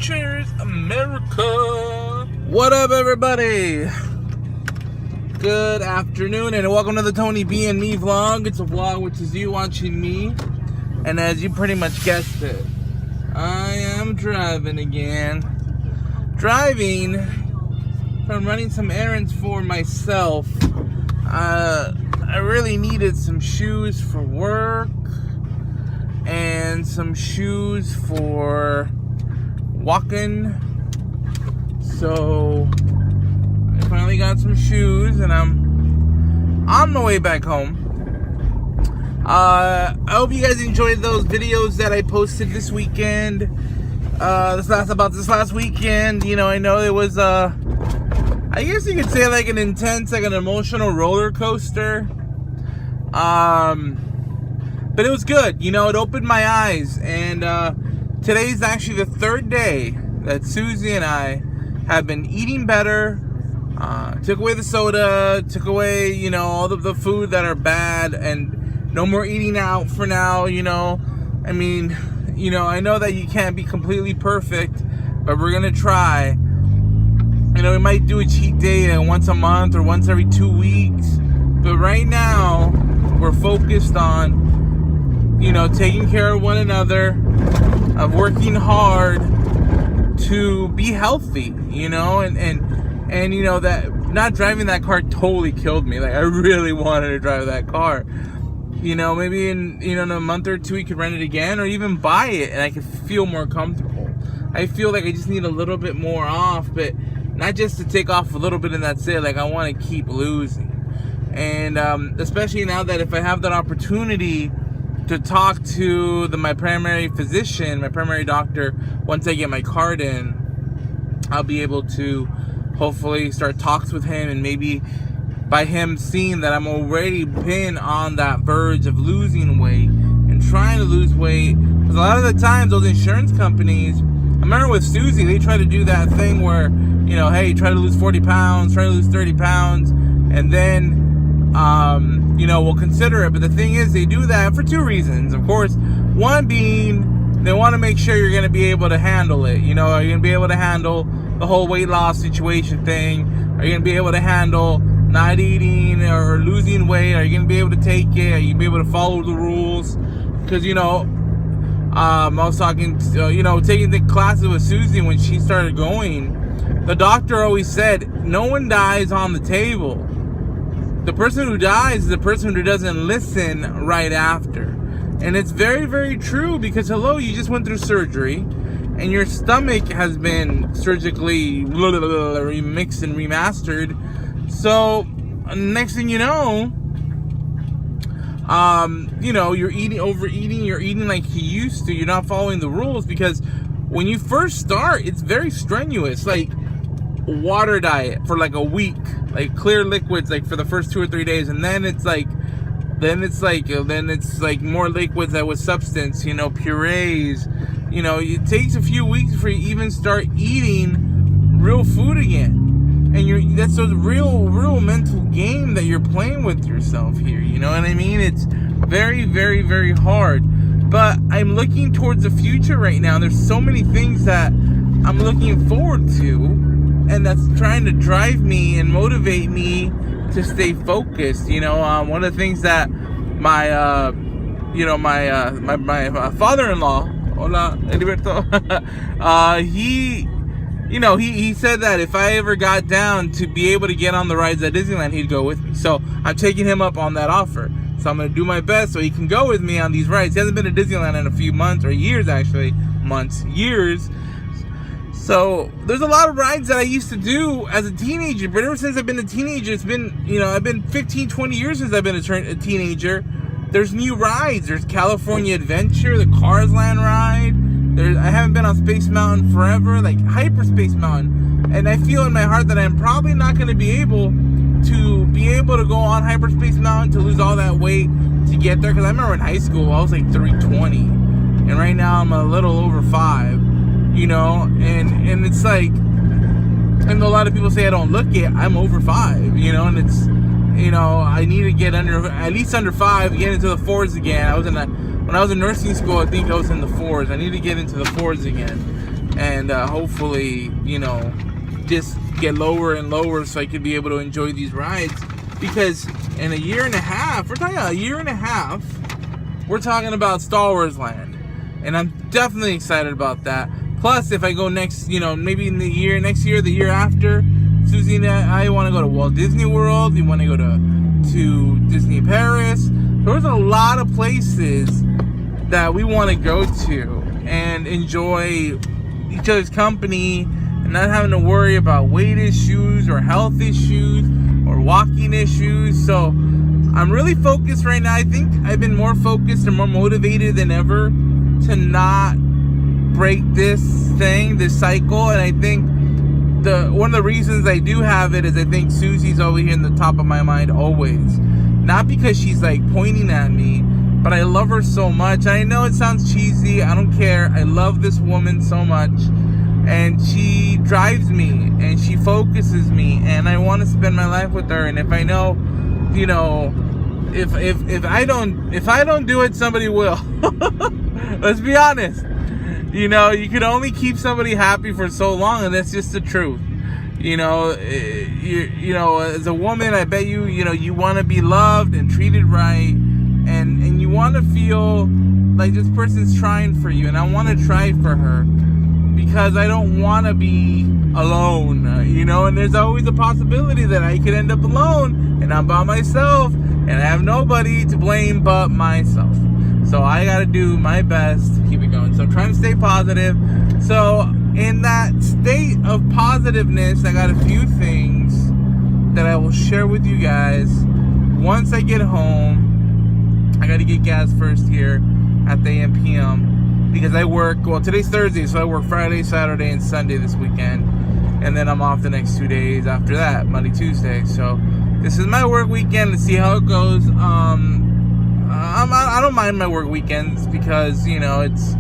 Cheers, America! What up, everybody? Good afternoon, and welcome to the Tony B and Me vlog. It's a vlog which is you watching me, and as you pretty much guessed it, I am driving again. Driving from running some errands for myself. I really needed some shoes for work and some shoes for walking. So I finally got some shoes and I'm on my way back home. I hope you guys enjoyed those videos that I posted this weekend. This last weekend. You know, I know it was I guess you could say like an intense, like an emotional roller coaster. But it was good. You know, it opened my eyes, and today's actually the third day that Susie and I have been eating better. Took away the soda, took away, you know, all of the food that are bad, and no more eating out for now, you know. I mean, you know, I know that you can't be completely perfect, but we're gonna try. You know, we might do a cheat day once a month or once every 2 weeks, but right now we're focused on, you know, taking care of one another, of working hard to be healthy, you know, and you know, that not driving that car totally killed me. Like, I really wanted to drive that car. You know, maybe in a month or two we could rent it again or even buy it and I could feel more comfortable. I feel like I just need a little bit more off, but not just to take off a little bit and that's it. Like, I want to keep losing. And especially now that if I have that opportunity to talk to my primary physician, my primary doctor, once I get my card in, I'll be able to hopefully start talks with him, and maybe by him seeing that I'm already been on that verge of losing weight and trying to lose weight. Because a lot of the times those insurance companies, I remember with Susie, they try to do that thing where, you know, hey, try to lose 40 pounds, try to lose 30 pounds, and then you know, we'll consider it. But the thing is, they do that for two reasons. Of course, one being they want to make sure you're going to be able to handle it. You know, are you going to be able to handle the whole weight loss situation thing? Are you going to be able to handle not eating or losing weight? Are you going to be able to take it? Are you going to be able to follow the rules? Because, you know, I was talking, you know, taking the classes with Susie when she started going. The doctor always said, no one dies on the table. The person who dies is the person who doesn't listen right after. And it's very, very true, because hello, you just went through surgery and your stomach has been surgically remixed and remastered. So next thing you know, you're overeating, you're eating like you used to, you're not following the rules, because when you first start, it's very strenuous. Like, water diet for like a week, like clear liquids, like for the first 2 or 3 days, and then it's like more liquids that with substance, you know, purees. You know, it takes a few weeks before you even start eating real food again, and that's a real mental game that you're playing with yourself here. You know what I mean? It's very, very, very hard. But I'm looking towards the future right now. There's so many things that I'm looking forward to, and that's trying to drive me and motivate me to stay focused. You know, one of the things that my father-in-law, hola, Heriberto, he said that if I ever got down to be able to get on the rides at Disneyland, he'd go with me. So I'm taking him up on that offer. So I'm going to do my best so he can go with me on these rides. He hasn't been to Disneyland in a few months, or years actually. Years. So there's a lot of rides that I used to do as a teenager, but ever since I've been a teenager, it's been, you know, I've been 15, 20 years since I've been a teenager. There's new rides. There's California Adventure, the Cars Land ride. I haven't been on Space Mountain forever, like Hyperspace Mountain. And I feel in my heart that I'm probably not going to be able to go on Hyperspace Mountain to lose all that weight to get there. Because I remember in high school, I was like 320. And right now I'm a little over 5. You know, and it's like, and a lot of people say I don't look it, I'm over 5, you know, and it's, you know, I need to get at least under 5, get into the 4s again. When I was in nursing school, I think I was in the 4s. I need to get into the 4s again. and hopefully, just get lower and lower so I could be able to enjoy these rides. Because in a year and a half, we're talking about a year and a half, we're talking about Star Wars Land. And I'm definitely excited about that. Plus, if I go next, maybe in the next year, the year after, Susie and I want to go to Walt Disney World. We want to go to Disney Paris. There's a lot of places that we want to go to and enjoy each other's company and not having to worry about weight issues or health issues or walking issues. So I'm really focused right now. I think I've been more focused and more motivated than ever to not break this cycle. And I think one of the reasons I do have it is I think Susie's over here in the top of my mind always. Not because she's like pointing at me, but I love her so much. I know it sounds cheesy. I don't care. I love this woman so much. And she drives me and she focuses me, and I want to spend my life with her. And if I know, if I don't do it, somebody will. Let's be honest. You can only keep somebody happy for so long, and that's just the truth. As a woman, I bet you want to be loved and treated right, and you want to feel like this person's trying for you, and I want to try for her because I don't want to be alone, and there's always a possibility that I could end up alone and I'm by myself and I have nobody to blame but myself. So I got to do my best to keep it going. So I'm trying to stay positive. So in that state of positiveness, I got a few things that I will share with you guys. Once I get home, I got to get gas first here at the AM PM because I work, today's Thursday, so I work Friday, Saturday, and Sunday this weekend. And then I'm off the next 2 days after that, Monday, Tuesday. So this is my work weekend. Let's see how it goes. I don't mind my work weekends because, it's,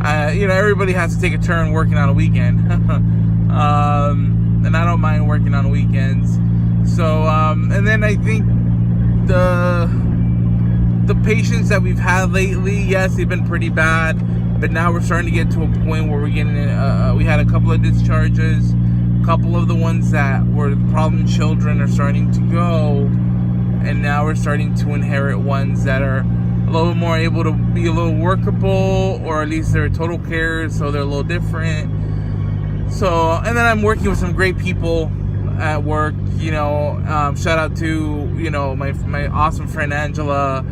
everybody has to take a turn working on a weekend. And I don't mind working on weekends. So, and then I think the patients that we've had lately, yes, they've been pretty bad. But now we're starting to get to a point where we're getting, we had a couple of discharges. A couple of the ones that were problem children are starting to go. And now we're starting to inherit ones that are a little bit more able to be a little workable, or at least they're total care, so they're a little different. So, and then I'm working with some great people at work. Shout out to my awesome friend Angela,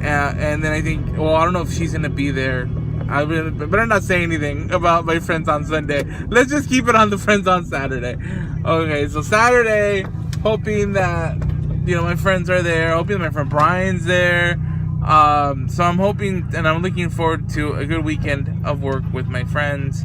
and then I think, I don't know if she's gonna be there. I better not say anything about my friends on Sunday. Let's just keep it on the friends on Saturday. Okay, so Saturday, hoping that my friends are there. Hoping my friend Brian's there. So I'm hoping and I'm looking forward to a good weekend of work with my friends.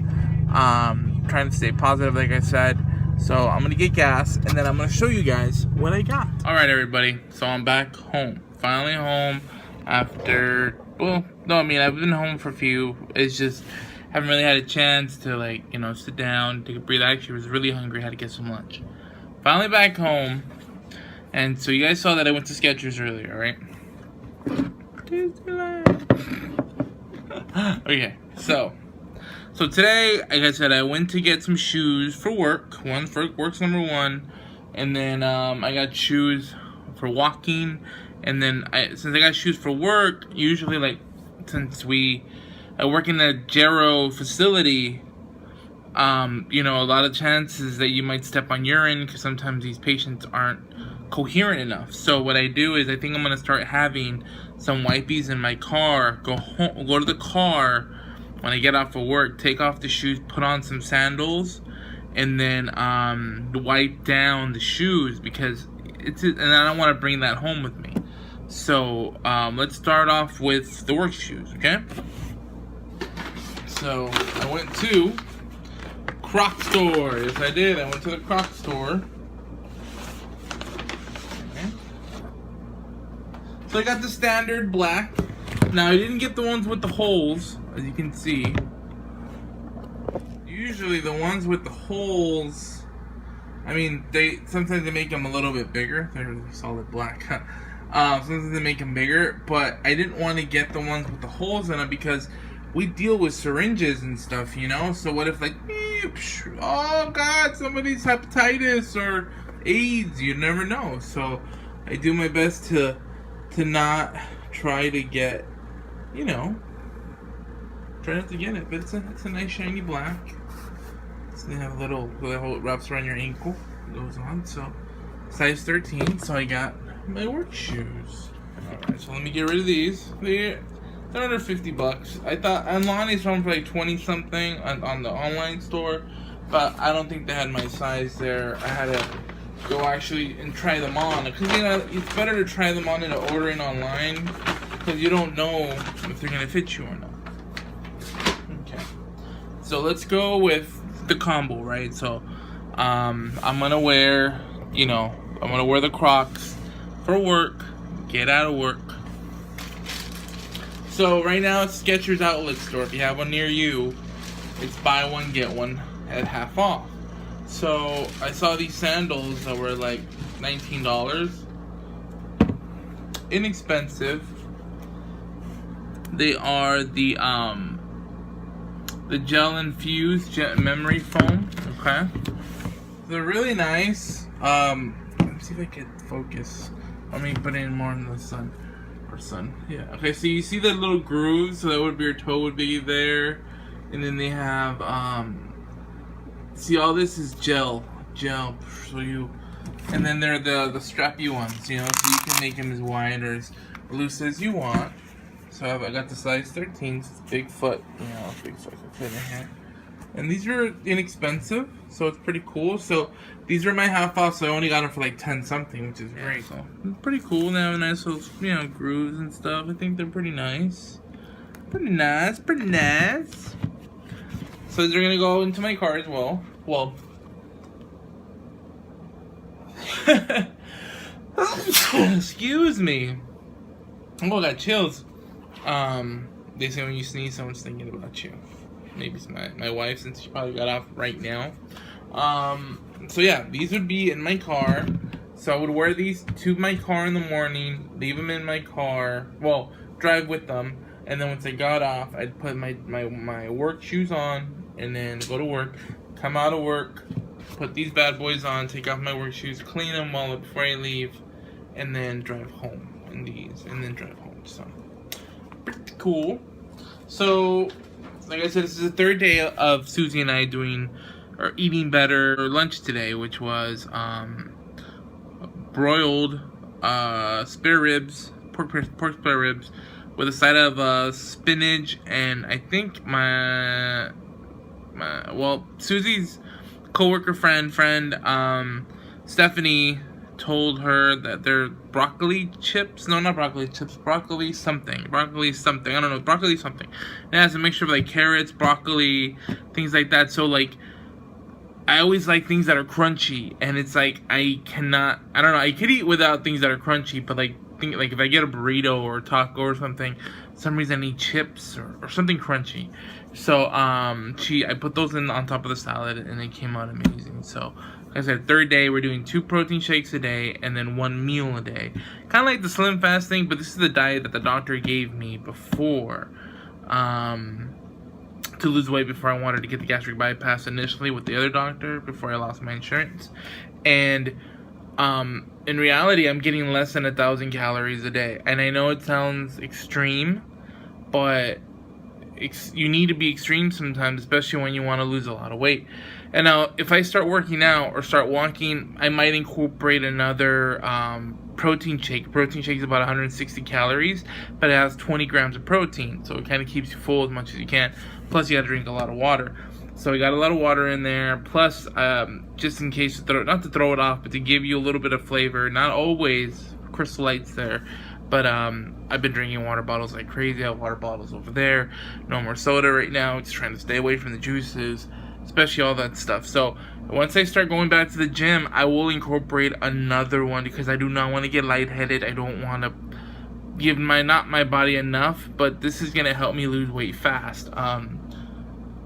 Trying to stay positive, like I said. So I'm going to get gas, and then I'm going to show you guys what I got. All right, everybody. So I'm back home. Finally home after, I've been home for a few. It's just, haven't really had a chance to, sit down, take a breather. I actually was really hungry. Had to get some lunch. Finally back home. And so you guys saw that I went to Skechers earlier, right? Okay, so today, like I said, I went to get some shoes for work. One for work's number one, and then I got shoes for walking. And then since I got shoes for work, usually since I work in the Gero facility, a lot of chances that you might step on urine because sometimes these patients aren't coherent enough. So what I do is I think I'm gonna start having some wipies in my car. Go to the car when I get off of work, take off the shoes, put on some sandals, and then wipe down the shoes because and I don't want to bring that home with me. So let's start off with the work shoes, okay? So I went to Croc store. Yes, I did. I went to the Croc store. So I got the standard black. Now I didn't get the ones with the holes, as you can see. Usually the ones with the holes, sometimes they make them a little bit bigger. They're solid black. Sometimes they make them bigger, but I didn't want to get the ones with the holes in them because we deal with syringes and stuff, you know. So what if like, oh God, somebody's hepatitis or AIDS? You never know. So I do my best to not try to get, you know, try not to get it. But it's a nice shiny black. So they have a little it wraps around your ankle, goes on. So size 13. So I got my work shoes. Alright, so let me get rid of these. They're under $50. I thought Lonnie's from for like 20 something on the online store, but I don't think they had my size there. I had to go actually and try them on, because you know it's better to try them on than ordering online, because you don't know if they're gonna fit you or not. Okay, so let's go with the combo, right? So I'm gonna wear, you know, I'm gonna wear the Crocs for work, get out of work. So right now it's Skechers outlet store. If you have one near you, it's buy one get one at half off. So I saw these sandals that were like $19. Inexpensive. They are the gel infused memory foam. Okay, they're really nice. Let me see if I can focus. Let me put it in more in the sun. Yeah. Okay, so you see the little grooves, so that would be your toe would be there, and then they have see, all this is gel. So you, and then they're the strappy ones, you know, so you can make them as wide or as loose as you want. So I got the size 13, so it's big foot, you know, big foot can fit in here. And these are inexpensive, so it's pretty cool. So these are my half off, so I only got them for like 10 something, which is great. So it's pretty cool. They have a nice little, you know, grooves and stuff. I think they're pretty nice. Pretty nice. So they're gonna go into my car as well. Well, excuse me. Oh, I got chills. They say when you sneeze, someone's thinking about you. Maybe it's my wife, since she probably got off right now. So yeah, these would be in my car. So I would wear these to my car in the morning, leave them in my car, well, drive with them, and then once I got off, I'd put my work shoes on, and then go to work, come out of work, put these bad boys on, take off my work shoes, clean them all up before I leave, and then drive home in these, and then drive home. So pretty cool. So like I said, this is the third day of Susie and I doing or eating better lunch today, which was broiled spare ribs, pork spare ribs, with a side of spinach, and I think Susie's coworker friend Stephanie told her that they're broccoli chips. No, not broccoli chips. Broccoli something. I don't know. Broccoli something. It has a mixture of like carrots, broccoli, things like that. So like, I always like things that are crunchy, and it's like I don't know. I could eat without things that are crunchy, but like if I get a burrito or a taco or something, for some reason I need chips or something crunchy. So I put those in on top of the salad, and it came out amazing. So like I said, third day, we're doing 2 protein shakes a day and then 1 meal a day. Kind of like the Slim Fast thing, but this is the diet that the doctor gave me before, to lose weight before I wanted to get the gastric bypass initially with the other doctor before I lost my insurance. And in reality, I'm getting less than 1,000 calories a day. And I know it sounds extreme, but you need to be extreme sometimes, especially when you want to lose a lot of weight. And now, if I start working out or start walking, I might incorporate another protein shake. Protein shake is about 160 calories, but it has 20 grams of protein, so it kind of keeps you full as much as you can. Plus, you got to drink a lot of water. So we got a lot of water in there. Plus, just in case, not to throw it off, but to give you a little bit of flavor. Not always Crystal Light's there, but I've been drinking water bottles like crazy. I have water bottles over there. No more soda right now. Just trying to stay away from the juices, especially all that stuff. So once I start going back to the gym, I will incorporate another one, because I do not want to get lightheaded. I don't want to give my body enough, but this is gonna help me lose weight fast.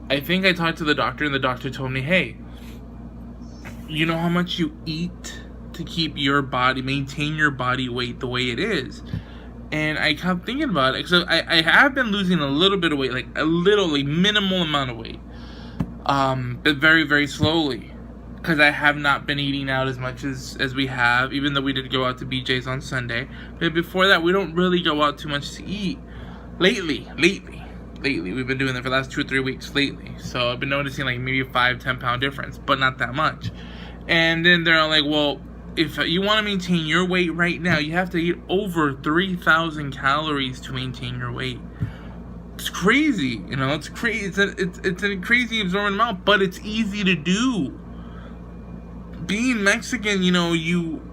I think I talked to the doctor, and the doctor told me, hey, you know how much you eat to keep your body, maintain your body weight the way it is. And I kept thinking about it. So I have been losing a little bit of weight, like a little, like minimal amount of weight. But very, very slowly. Because I have not been eating out as much as we have, even though we did go out to BJ's on Sunday. But before that, we don't really go out too much to eat. Lately. We've been doing that for the last 2 or 3 weeks lately. So I've been noticing like maybe a 5-10 pound difference, but not that much. And then they're like, well, if you want to maintain your weight right now, you have to eat over 3,000 calories to maintain your weight. It's crazy, you know, it's crazy. It's a crazy absorbent amount, but it's easy to do. Being Mexican, you know,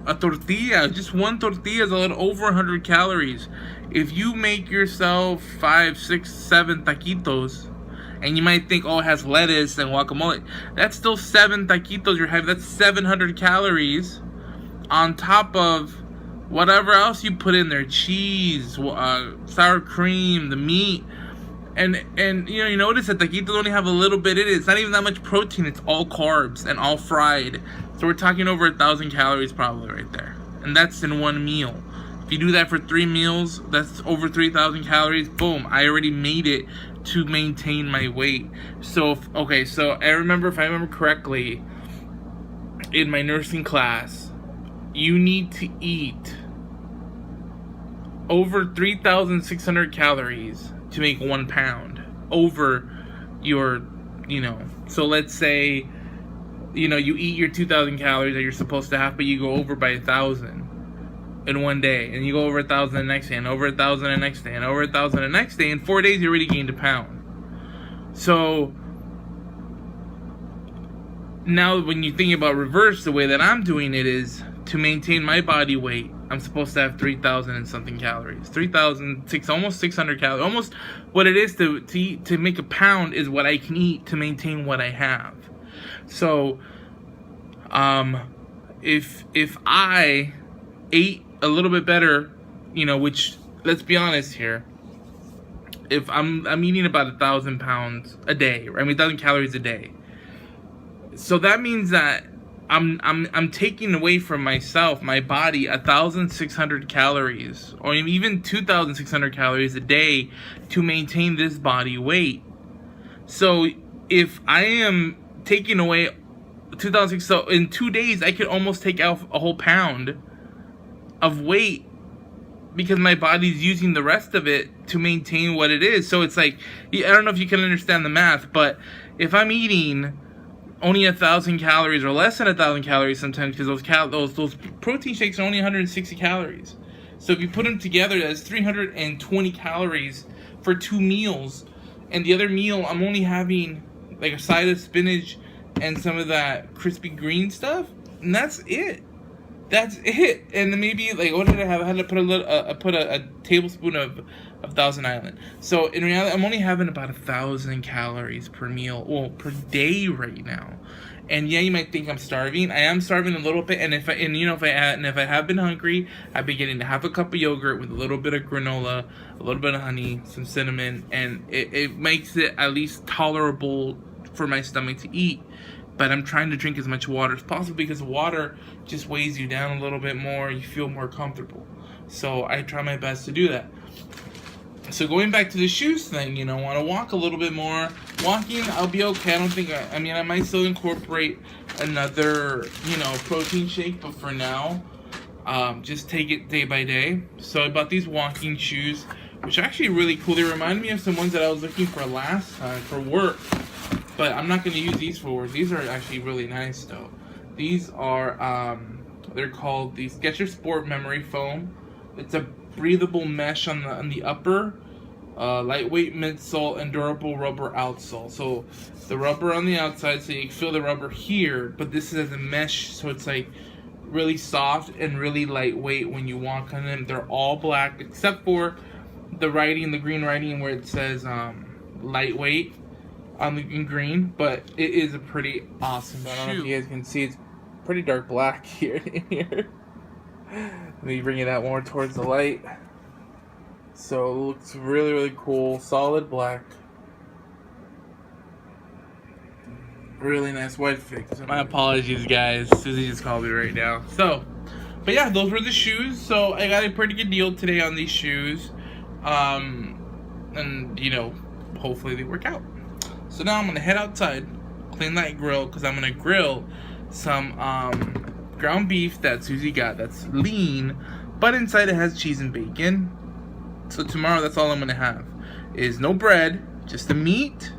a tortilla, just one tortilla is a little over 100 calories. If you make yourself 5, 6, 7 taquitos, and you might think, oh, it has lettuce and guacamole, that's still 7 taquitos you're having. That's 700 calories on top of whatever else you put in there, cheese, sour cream, the meat. And you know, you notice that taquitos only have a little bit in it. It's not even that much protein. It's all carbs and all fried. So we're talking over 1,000 calories probably right there. And that's in one meal. If you do that for 3 meals, that's over 3,000 calories. Boom, I already made it to maintain my weight. So, so I remember, if I remember correctly, in my nursing class, you need to eat over 3,600 calories to make 1 pound over your, you know, so let's say, you know, you eat your 2,000 calories that you're supposed to have, but you go over by 1,000 in one day, and you go over 1,000 the next day, and over 1,000 the next day, and over 1,000 the next day. In 4 days, you already gained 1 pound. So now when you think about reverse, the way that I'm doing it is to maintain my body weight, I'm supposed to have 3,000 and something calories. 3,000, almost 600 calories. Almost what it is to eat, to make 1 pound is what I can eat to maintain what I have. So, if I ate a little bit better, you know, which, let's be honest here, if I'm eating about 1,000 pounds a day, I mean 1,000 calories a day. So that means that I'm taking away from myself, my body, 1,600 calories, or even 2,600 calories a day to maintain this body weight. So if I am taking away 2,000, so in 2 days I could almost take out a whole pound of weight because my body's using the rest of it to maintain what it is. So it's like, I don't know if you can understand the math, but if I'm eating only 1,000 calories or less than 1,000 calories sometimes, because those protein shakes are only 160 calories. So if you put them together, that's 320 calories for 2 meals. And the other meal, I'm only having like a side of spinach and some of that crispy green stuff, and that's it. That's it. And then maybe, like, what did I have? I had to put a tablespoon of Thousand Island. So in reality, I'm only having about 1,000 calories per meal, well, per day right now. And yeah, you might think I'm starving. I am starving a little bit. And if I have been hungry, I've been getting half a cup of yogurt with a little bit of granola, a little bit of honey, some cinnamon, and it makes it at least tolerable for my stomach to eat. But I'm trying to drink as much water as possible because water just weighs you down a little bit more. You feel more comfortable. So I try my best to do that. So going back to the shoes thing, you know, I want to walk a little bit more. Walking, I'll be okay. I don't think, I might still incorporate another, you know, protein shake. But for now, just take it day by day. So I bought these walking shoes, which are actually really cool. They remind me of some ones that I was looking for last time for work. But I'm not going to use these for work. These are actually really nice, though. These are, they're called the Skechers Sport Memory Foam. It's a breathable mesh on the upper, lightweight midsole, and durable rubber outsole. So the rubber on the outside, so you can feel the rubber here, but this is as a mesh, so it's like really soft and really lightweight when you walk on them. They're all black, except for the writing, the green writing where it says lightweight in green, but it is a pretty awesome shoe. I don't know if you guys can see, it's pretty dark black here in here. Let me bring it out more towards the light. So it looks really, really cool. Solid black. Really nice white fit. My apologies, guys. Susie just called me right now. So, But yeah, those were the shoes. So I got a pretty good deal today on these shoes. And you know, hopefully they work out. So now I'm gonna head outside, clean that grill, because I'm gonna grill some ground beef that Susie got that's lean, but inside it has cheese and bacon. So tomorrow that's all I'm gonna have is no bread, just the meat.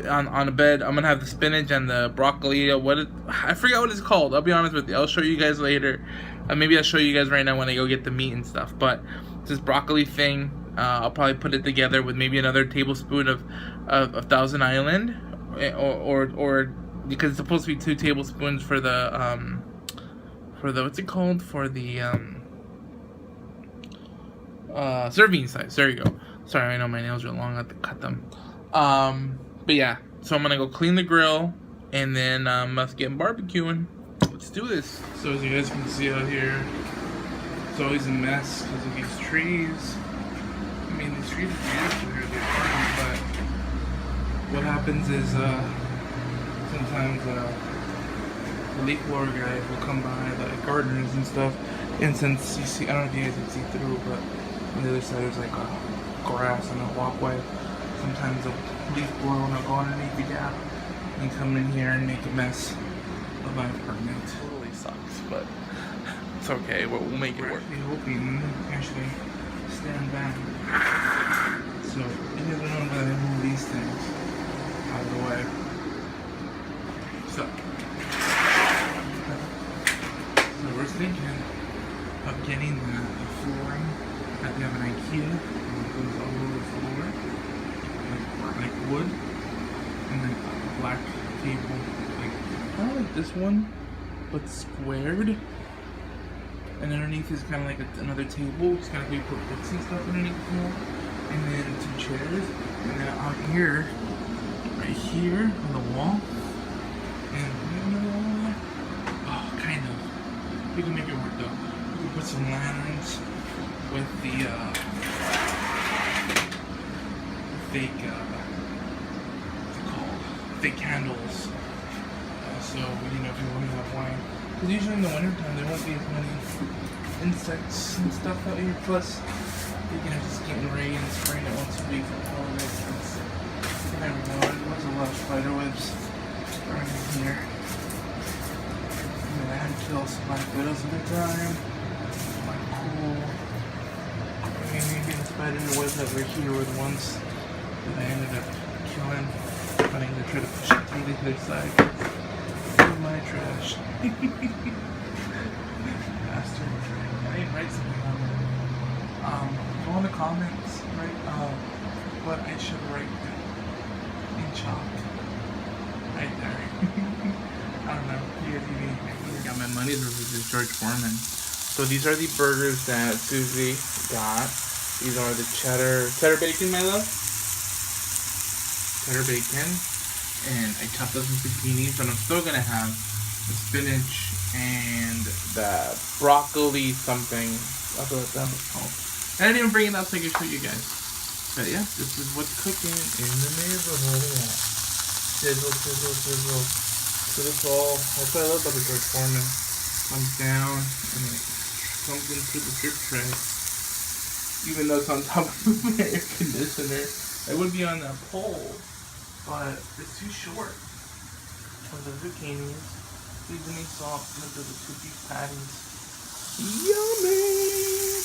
On the bed I'm gonna have the spinach and the broccoli. I forgot what it's called. I'll be honest with you. I'll show you guys later. Maybe I'll show you guys right now when I go get the meat and stuff. But this broccoli thing, I'll probably put it together with maybe another tablespoon of Thousand Island, or because it's supposed to be 2 tablespoons for the what's it called, for the serving size. There you go. Sorry, I know my nails are long. I have to cut them. But yeah, so I'm gonna go clean the grill, and then let's get barbecuing. Let's do this. So as you guys can see out here, it's always a mess because of these trees. I mean, these trees are beautiful here, they're farming, but what happens is sometimes the leaf blower guys will come by, the gardeners and stuff, and since you see, I don't know if you guys can see through, but on the other side there's like a grass and a walkway. Sometimes a leaf blower will go underneath the gap and come in here and make a mess of my apartment. It totally sucks, but it's okay. We'll make it work. We're hoping to actually stand back. So you guys don't know that I move these things out of the way. So we're thinking of getting the flooring that we have an IKEA. It goes all over the floor. Like wood, and then a black table, like kind of like this one, but squared. And underneath is kind of like another table. It's kind of we put books and stuff underneath the floor, and then some chairs, and then out here, right here on the wall, and kind of. We can make it work though. We can put some lanterns with the fake, what's it called? Fake candles. So, you know, if you want to have wine. Because usually in the wintertime there won't be as many insects and stuff out here. Plus, you can just get rain and spraying it once a week for the holidays. You never know, there's a lot of spider webs around here. I mean, I had to kill some black widows at the time. Quite cool. I mean, maybe the spider webs that were here were the ones that I ended up killing. But I'm gonna try to push it through the other side. Through my trash. Bastard. I didn't write something on it. Go in the comments, right? What I should write in chalk. Right there. I don't know. You got my money's worth with this George Foreman. So these are the burgers that Susie got. These are the cheddar bacon, my love. Cheddar bacon, and I chopped up some zucchini, but I'm still gonna have the spinach and the broccoli something. I don't know what that was called. I didn't even bring it up so I could show you guys. But yeah, this is what's cooking in the neighborhood. Sizzle, sizzle, sizzle. So this all, that's what I love about the George Foreman. Comes down and it comes into the drip tray. Even though it's on top of my air conditioner, it would be on that pole. But it's too short. For the zucchinis, seasoning salt, into the 2-piece patties. Yummy!